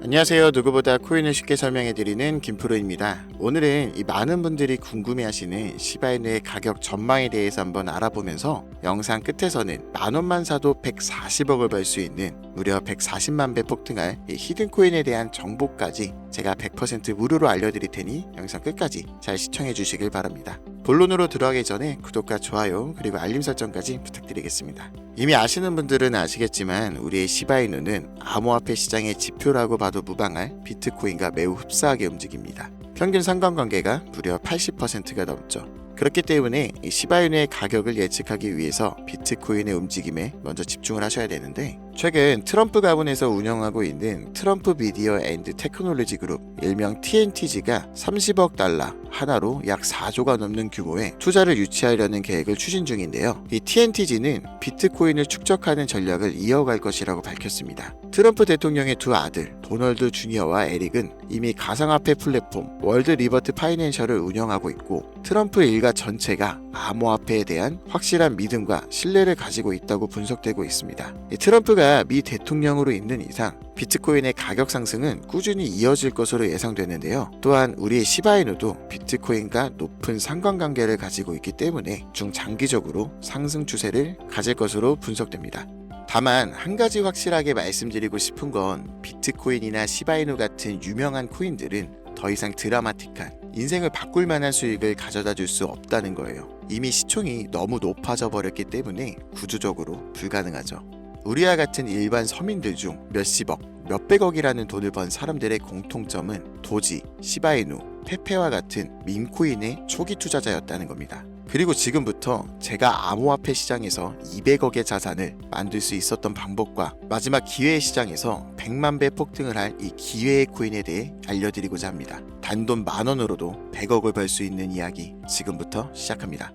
안녕하세요. 누구보다 코인을 쉽게 설명해드리는 김프로입니다. 오늘은 이 많은 분들이 궁금해하시는 시바이누의 가격 전망에 대해서 한번 알아보면서 영상 끝에서는 만원만 사도 140억을 벌 수 있는 무려 140만 배 폭등할 이 히든코인에 대한 정보까지 제가 100% 무료로 알려드릴 테니 영상 끝까지 잘 시청해 주시길 바랍니다. 본론으로 들어가기 전에 구독과 좋아요 그리고 알림 설정까지 부탁드리겠습니다. 이미 아시는 분들은 아시겠지만 우리의 시바이누는 암호화폐 시장의 지표라고 봐도 무방할 비트코인과 매우 흡사하게 움직입니다. 평균 상관관계가 무려 80%가 넘죠. 그렇기 때문에 이 시바이누의 가격을 예측하기 위해서 비트코인의 움직임에 먼저 집중을 하셔야 되는데, 최근 트럼프 가문에서 운영하고 있는 트럼프 미디어 앤드 테크놀로지 그룹 일명 TNTG가 30억 달러 하나로 약 4조가 넘는 규모의 투자를 유치하려는 계획을 추진 중인데요. 이 TNTG는 비트코인을 축적하는 전략을 이어갈 것이라고 밝혔습니다. 트럼프 대통령의 두 아들 도널드 주니어와 에릭은 이미 가상화폐 플랫폼 월드 리버트 파이낸셜을 운영하고 있고, 트럼프 일가 전체가 암호화폐에 대한 확실한 믿음과 신뢰를 가지고 있다고 분석되고 있습니다. 트럼프가 미 대통령으로 있는 이상 비트코인의 가격 상승은 꾸준히 이어질 것으로 예상되는데요. 또한 우리의 시바이누도 비트코인과 높은 상관관계를 가지고 있기 때문에 중장기적으로 상승 추세를 가질 것으로 분석됩니다. 다만 한 가지 확실하게 말씀드리고 싶은 건, 비트코인이나 시바이누 같은 유명한 코인들은 더 이상 드라마틱한 인생을 바꿀 만한 수익을 가져다 줄 수 없다는 거예요. 이미 시총이 너무 높아져 버렸기 때문에 구조적으로 불가능하죠. 우리와 같은 일반 서민들 중 몇십억, 몇백억이라는 돈을 번 사람들의 공통점은 도지, 시바이누, 페페와 같은 밈코인의 초기 투자자였다는 겁니다. 그리고 지금부터 제가 암호화폐 시장에서 200억의 자산을 만들 수 있었던 방법과 마지막 기회의 시장에서 100만 배 폭등을 할 이 기회의 코인에 대해 알려드리고자 합니다. 단돈 10,000원으로도 100억을 벌 수 있는 이야기 지금부터 시작합니다.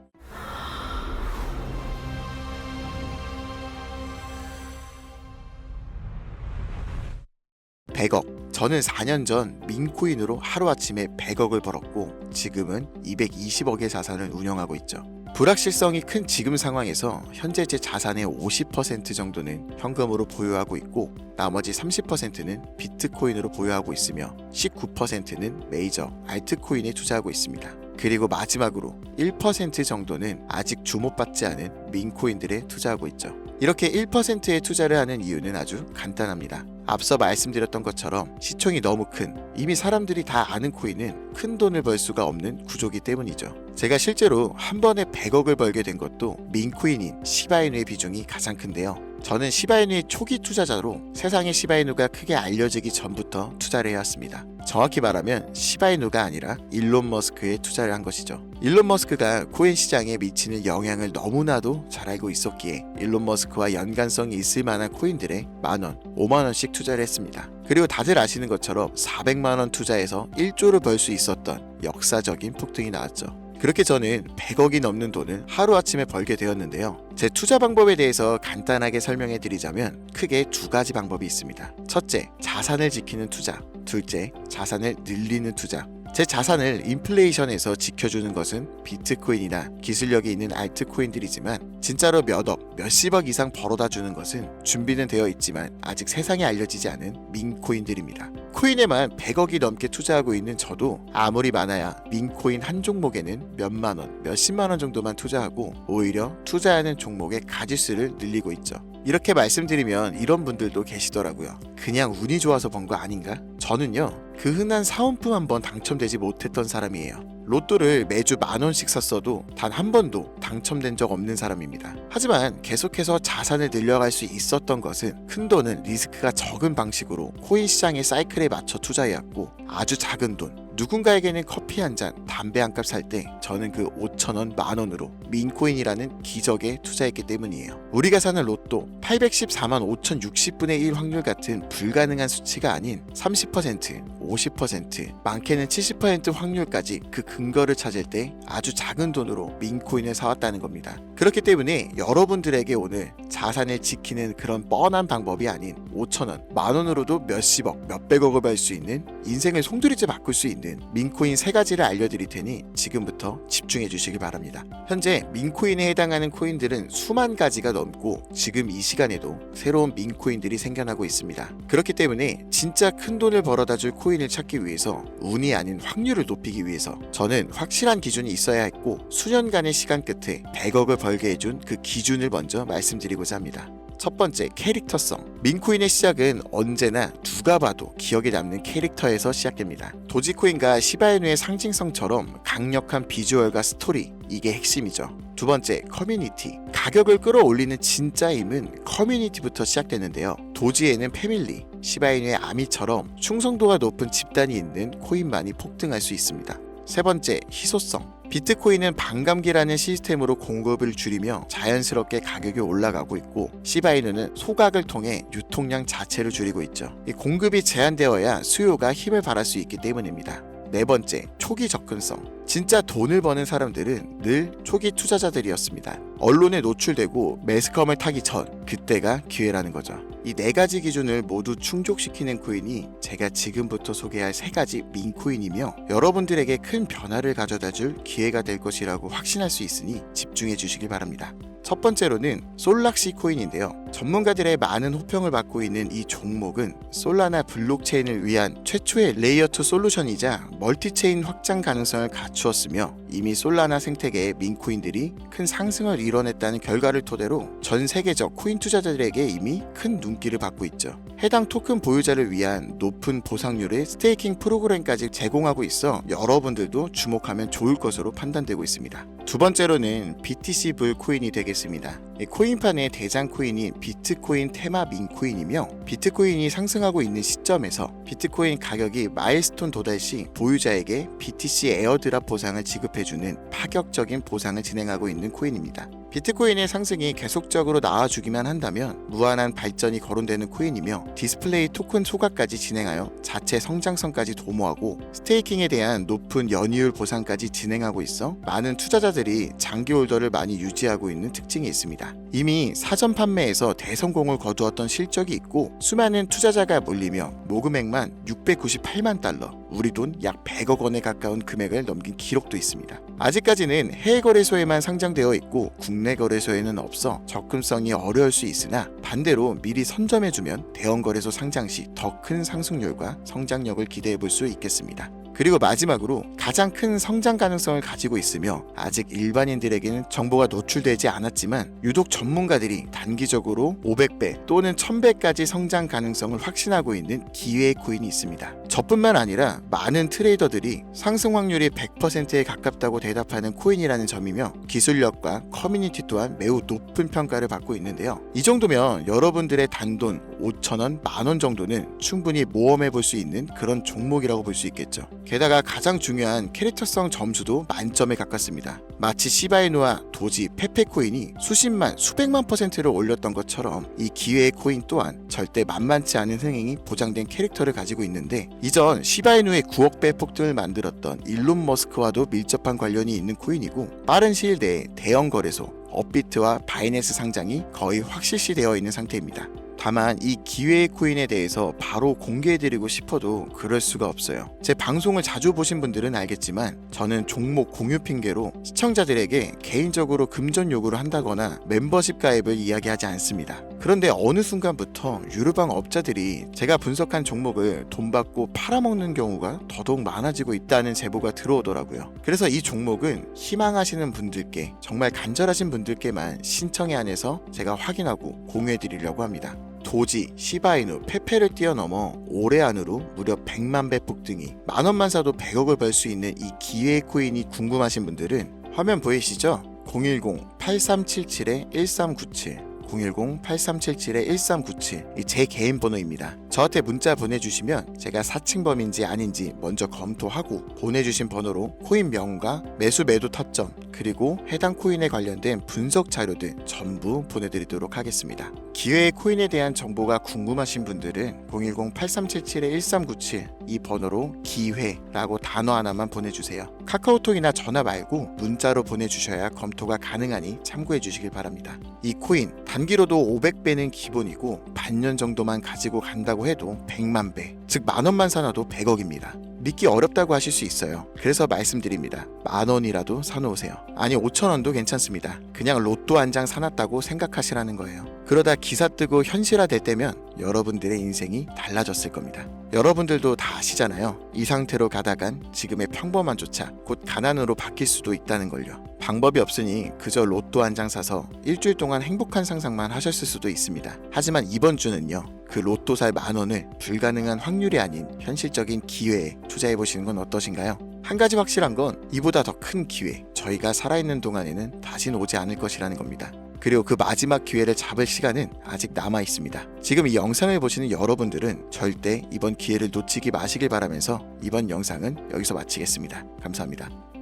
100억. 저는 4년 전 민코인으로 하루아침에 100억을 벌었고, 지금은 220억의 자산을 운영하고 있죠. 불확실성이 큰 지금 상황에서 현재 제 자산의 50% 정도는 현금으로 보유하고 있고, 나머지 30%는 비트코인으로 보유하고 있으며 19%는 메이저 알트코인에 투자하고 있습니다. 그리고 마지막으로 1% 정도는 아직 주목받지 않은 민코인들에 투자하고 있죠. 이렇게 1%에 투자를 하는 이유는 아주 간단합니다. 앞서 말씀드렸던 것처럼 시총이 너무 큰, 이미 사람들이 다 아는 코인은 큰 돈을 벌 수가 없는 구조기 때문이죠. 제가 실제로 한 번에 100억을 벌게 된 것도 민코인인 시바이누의 비중이 가장 큰데요. 저는 시바이누의 초기 투자자로 세상에 시바이누가 크게 알려지기 전부터 투자를 해왔습니다. 정확히 말하면 시바이누가 아니라 일론 머스크에 투자를 한 것이죠. 일론 머스크가 코인 시장에 미치는 영향을 너무나도 잘 알고 있었기에 일론 머스크와 연관성이 있을 만한 코인들에 만원, 5만원씩 투자를 했습니다. 그리고 다들 아시는 것처럼 400만원 투자해서 1조를 벌 수 있었던 역사적인 폭등이 나왔죠. 그렇게 저는 100억이 넘는 돈을 하루아침에 벌게 되었는데요. 제 투자 방법에 대해서 간단하게 설명해 드리자면 크게 두 가지 방법이 있습니다. 첫째, 자산을 지키는 투자. 둘째, 자산을 늘리는 투자. 제 자산을 인플레이션에서 지켜주는 것은 비트코인이나 기술력이 있는 알트코인들이지만, 진짜로 몇억, 몇십억 이상 벌어다 주는 것은 준비는 되어 있지만 아직 세상에 알려지지 않은 밈코인들입니다. 코인에만 100억이 넘게 투자하고 있는 저도 아무리 많아야 밈코인 한 종목에는 몇만원, 몇십만원 정도만 투자하고 오히려 투자하는 종목의 가지수를 늘리고 있죠. 이렇게 말씀드리면 이런 분들도 계시더라고요. 그냥 운이 좋아서 번 거 아닌가? 저는요, 그 흔한 사은품 한 번 당첨되지 못했던 사람이에요. 로또를 매주 10,000원씩 샀어도 단 한 번도 당첨된 적 없는 사람입니다. 하지만 계속해서 자산을 늘려갈 수 있었던 것은 큰돈은 리스크가 적은 방식으로 코인 시장의 사이클에 맞춰 투자해왔고, 아주 작은 돈, 누군가에게는 커피 한 잔, 담배 한 값 살 때 저는 그 5,000원, 만원으로 민코인이라는 기적에 투자했기 때문이에요. 우리가 사는 로또 814만 5,060분의 1 확률 같은 불가능한 수치가 아닌 30%, 50%, 많게는 70% 확률까지 그 근거를 찾을 때 아주 작은 돈으로 민코인을 사왔다는 겁니다. 그렇기 때문에 여러분들에게 오늘 자산을 지키는 그런 뻔한 방법이 아닌 5천원, 만원으로도 몇십억, 몇백억을 벌 수 있는 인생을 송두리째 바꿀 수 있는 민코인 3가지를 알려드릴 테니 지금부터 집중해 주시길 바랍니다. 현재 민코인에 해당하는 코인들은 수만 가지가 넘고 지금 이 시간에도 새로운 민코인들이 생겨나고 있습니다. 그렇기 때문에 진짜 큰 돈을 벌어다 줄 코인을 찾기 위해서 운이 아닌 확률을 높이기 위해서 저는 확실한 기준이 있어야 했고 수년간의 시간 끝에 100억을 벌게 해준 그 기준을 먼저 말씀드리고자 합니다. 첫 번째, 캐릭터성. 민코인의 시작은 언제나 누가 봐도 기억에 남는 캐릭터에서 시작됩니다. 도지코인과 시바이누의 상징성처럼 강력한 비주얼과 스토리, 이게 핵심이죠. 두 번째, 커뮤니티. 가격을 끌어올리는 진짜 힘은 커뮤니티부터 시작되는데요. 도지에는 패밀리, 시바이누의 아미처럼 충성도가 높은 집단이 있는 코인만이 폭등할 수 있습니다. 세 번째, 희소성. 비트코인은 반감기라는 시스템으로 공급을 줄이며 자연스럽게 가격이 올라가고 있고 시바이누는 소각을 통해 유통량 자체를 줄이고 있죠. 이 공급이 제한되어야 수요가 힘을 발할 수 있기 때문입니다. 네 번째, 초기 접근성. 진짜 돈을 버는 사람들은 늘 초기 투자자들이었습니다. 언론에 노출되고 매스컴을 타기 전, 그때가 기회라는 거죠. 이 4가지 기준을 모두 충족시키는 코인이 제가 지금부터 소개할 3가지 민코인이며 여러분들에게 큰 변화를 가져다 줄 기회가 될 것이라고 확신할 수 있으니 집중해 주시길 바랍니다. 첫 번째로는 솔락시 코인인데요. 전문가들의 많은 호평을 받고 있는 이 종목은 솔라나 블록체인을 위한 최초의 레이어2 솔루션이자 멀티체인 확장 가능성을 갖추었으며 이미 솔라나 생태계의 민코인들이 큰 상승을 이뤄냈다는 결과를 토대로 전 세계적 코인 투자자들에게 이미 큰 눈길을 받고 있죠. 해당 토큰 보유자를 위한 높은 보상률의 스테이킹 프로그램까지 제공하고 있어 여러분들도 주목하면 좋을 것으로 판단되고 있습니다. 두 번째로는 BTC 불 코인이 되겠습니다. 코인판의 대장 코인이 비트코인 테마 민코인이며 비트코인이 상승하고 있는 시점에서 비트코인 가격이 마일스톤 도달 시 보유자에게 BTC 에어드랍 보상을 지급해주는 파격적인 보상을 진행하고 있는 코인입니다. 비트코인의 상승이 계속적으로 나와주기만 한다면 무한한 발전이 거론되는 코인이며 디스플레이 토큰 소각까지 진행하여 자체 성장성까지 도모하고 스테이킹에 대한 높은 연이율 보상까지 진행하고 있어 많은 투자자들이 장기 홀더를 많이 유지하고 있는 특징이 있습니다. 이미 사전 판매에서 대성공을 거두었던 실적이 있고 수많은 투자자가 몰리며 모금액만 698만 달러, 우리 돈 약 100억 원에 가까운 금액을 넘긴 기록도 있습니다. 아직까지는 해외 거래소에만 상장되어 있고 국내 거래소에는 없어 접근성이 어려울 수 있으나 반대로 미리 선점해주면 대형 거래소 상장 시 더 큰 상승률과 성장력을 기대해 볼 수 있겠습니다. 그리고 마지막으로 가장 큰 성장 가능성을 가지고 있으며 아직 일반인들에게는 정보가 노출되지 않았지만 유독 전문가들이 단기적으로 500배 또는 1000배까지 성장 가능성을 확신하고 있는 기회의 코인이 있습니다. 저뿐만 아니라 많은 트레이더들이 상승 확률이 100%에 가깝다고 대답하는 코인이라는 점이며 기술력과 커뮤니티 또한 매우 높은 평가를 받고 있는데요. 이 정도면 여러분들의 단돈 5,000원, 만원 정도는 충분히 모험해 볼 수 있는 그런 종목이라고 볼 수 있겠죠. 게다가 가장 중요한 캐릭터성 점수도 만점에 가깝습니다. 마치 시바이누와 도지, 페페코인이 수십만, 수백만 %를 올렸던 것처럼 이 기회의 코인 또한 절대 만만치 않은 흥행이 보장된 캐릭터를 가지고 있는데 이전 시바이누의 9억 배 폭등을 만들었던 일론 머스크와도 밀접한 관련이 있는 코인이고 빠른 시일 내에 대형 거래소, 업비트와 바이낸스 상장이 거의 확실시되어 있는 상태입니다. 다만 이 기회의 코인에 대해서 바로 공개해드리고 싶어도 그럴 수가 없어요. 제 방송을 자주 보신 분들은 알겠지만 저는 종목 공유 핑계로 시청자들에게 개인적으로 금전 요구를 한다거나 멤버십 가입을 이야기하지 않습니다. 그런데 어느 순간부터 유료방 업자들이 제가 분석한 종목을 돈 받고 팔아먹는 경우가 더더욱 많아지고 있다는 제보가 들어오더라고요. 그래서 이 종목은 희망하시는 분들께, 정말 간절하신 분들께만 신청에 한해서 제가 확인하고 공유해드리려고 합니다. 도지, 시바이누, 페페를 뛰어넘어 올해 안으로 무려 100만 배 폭등이 만원만 사도 100억을 벌 수 있는 이 기회의 코인이 궁금하신 분들은 화면 보이시죠? 010-8377-1397 010-8377-1397 이 제 개인 번호입니다. 저한테 문자 보내주시면 제가 사칭범인지 아닌지 먼저 검토하고 보내주신 번호로 코인 명과 매수 매도 타점 그리고 해당 코인에 관련된 분석 자료들 전부 보내드리도록 하겠습니다. 기회의 코인에 대한 정보가 궁금하신 분들은 010-8377-1397 이 번호로 기회라고 단어 하나만 보내주세요. 카카오톡이나 전화 말고 문자로 보내주셔야 검토가 가능하니 참고해 주시길 바랍니다. 이 코인 단기로도 500배는 기본이고 반년 정도만 가지고 간다고 해도 100만 배, 즉 만원만 사놔도 100억입니다. 믿기 어렵다고 하실 수 있어요. 그래서 말씀드립니다. 만원이라도 사놓으세요. 아니 5천원도 괜찮습니다. 그냥 로또 한 장 사놨다고 생각하시라는 거예요. 그러다 기사 뜨고 현실화될 때면 여러분들의 인생이 달라졌을 겁니다. 여러분들도 다 아시잖아요. 이 상태로 가다간 지금의 평범함조차 곧 가난으로 바뀔 수도 있다는 걸요. 방법이 없으니 그저 로또 한 장 사서 일주일 동안 행복한 상상만 하셨을 수도 있습니다. 하지만 이번 주는요. 그 로또 살 만원을 불가능한 확률이 아닌 현실적인 기회에 투자해보시는 건 어떠신가요? 한 가지 확실한 건 이보다 더 큰 기회, 저희가 살아있는 동안에는 다시는 오지 않을 것이라는 겁니다. 그리고 그 마지막 기회를 잡을 시간은 아직 남아 있습니다. 지금 이 영상을 보시는 여러분들은 절대 이번 기회를 놓치지 마시길 바라면서 이번 영상은 여기서 마치겠습니다. 감사합니다.